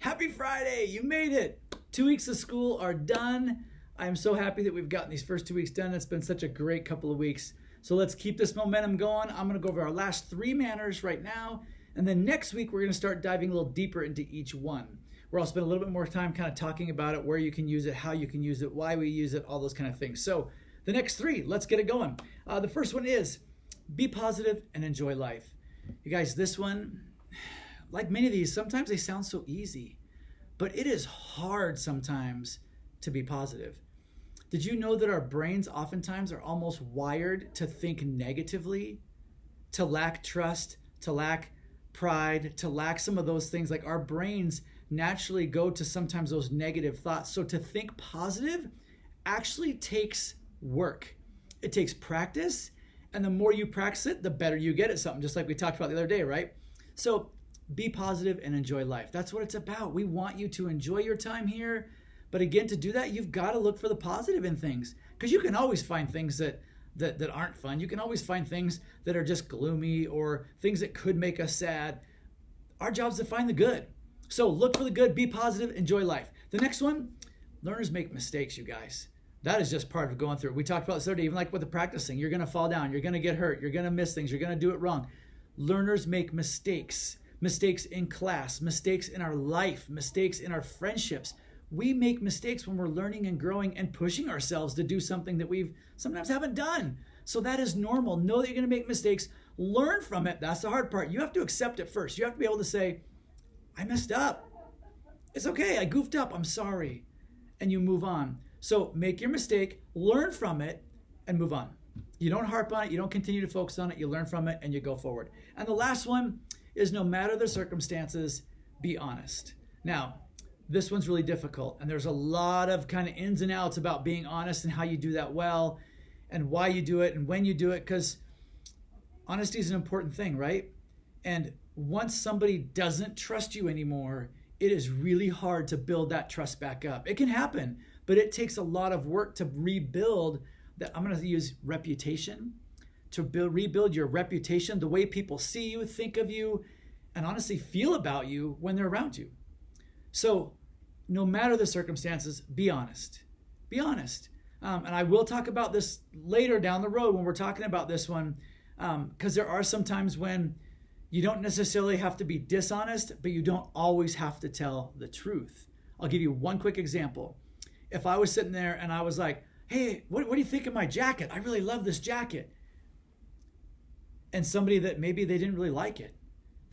Happy Friday! You made it! 2 weeks of school are done. I'm so happy that we've gotten these first 2 weeks done. It's been such a great couple of weeks. So let's keep this momentum going. I'm going to go over our last 3 manners right now. And then next week, we're going to start diving a little deeper into each one, where I'll spend a little bit more time kind of talking about it, where you can use it, how you can use it, why we use it, all those kind of things. So the next 3, let's get it going. The first one is be positive and enjoy life. You guys, this one, like many of these, sometimes they sound so easy, but it is hard sometimes to be positive. Did you know that our brains oftentimes are almost wired to think negatively, to lack trust, to lack pride, to lack some of those things? Like our brains naturally go to sometimes those negative thoughts. So to think positive actually takes work. It takes practice. And the more you practice it, the better you get at something, just like we talked about the other day, right? So be positive and enjoy life. That's what it's about. We want you to enjoy your time here. But again, to do that, you've got to look for the positive in things, because you can always find things that aren't fun. You can always find things that are just gloomy or things that could make us sad. Our job is to find the good. So look for the good, be positive, enjoy life. The next one, learners make mistakes, you guys. That is just part of going through it. We talked about this earlier, even like with the practicing. You're going to fall down. You're going to get hurt. You're going to miss things. You're going to do it wrong. Learners make mistakes. Mistakes in class, mistakes in our life, mistakes in our friendships. We make mistakes when we're learning and growing and pushing ourselves to do something that we've sometimes haven't done. So that is normal. Know that you're going to make mistakes. Learn from it. That's the hard part. You have to accept it first. You have to be able to say, I messed up. It's okay. I goofed up. I'm sorry. And you move on. So make your mistake, learn from it, and move on. You don't harp on it. You don't continue to focus on it. You learn from it and you go forward. And the last one is, no matter the circumstances, be honest. Now, this one's really difficult, and there's a lot of kind of ins and outs about being honest and how you do that well and why you do it and when you do it, because honesty is an important thing, right? And once somebody doesn't trust you anymore, it is really hard to build that trust back up. It can happen, but it takes a lot of work to rebuild that. I'm going to use reputation, to rebuild your reputation, the way people see you, think of you, and honestly feel about you when they're around you. So no matter the circumstances, be honest. Be honest. And I will talk about this later down the road when we're talking about this one, because there are some times when you don't necessarily have to be dishonest, but you don't always have to tell the truth. I'll give you one quick example. If I was sitting there and I was like, hey, what do you think of my jacket? I really love this jacket. And somebody that maybe they didn't really like it,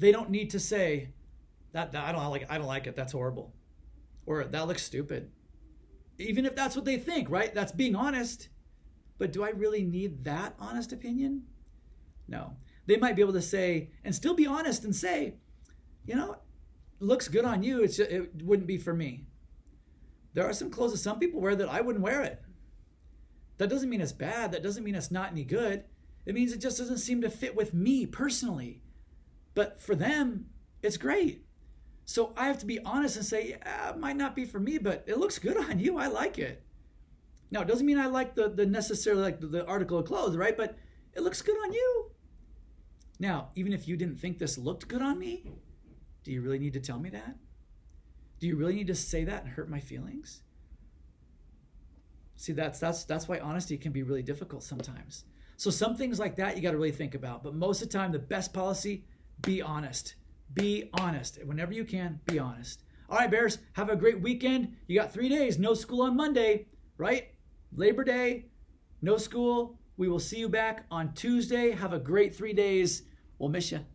they don't need to say, that I don't like it, that's horrible. Or that looks stupid. Even if that's what they think, right? That's being honest. But do I really need that honest opinion? No. They might be able to say, and still be honest and say, it looks good on you, it wouldn't be for me. There are some clothes that some people wear that I wouldn't wear it. That doesn't mean it's bad. That doesn't mean it's not any good. It means it just doesn't seem to fit with me personally. But for them, it's great. So I have to be honest and say, it might not be for me, but it looks good on you. I like it. Now, it doesn't mean I like the necessarily like the article of clothes, right? But it looks good on you. Now, even if you didn't think this looked good on me, do you really need to tell me that? Do you really need to say that and hurt my feelings? See, that's why honesty can be really difficult sometimes. So some things like that you got to really think about. But most of the time, the best policy, be honest. Be honest. Whenever you can, be honest. All right, Bears, have a great weekend. You got 3 days, no school on Monday, right? Labor Day, no school. We will see you back on Tuesday. Have a great 3 days. We'll miss you.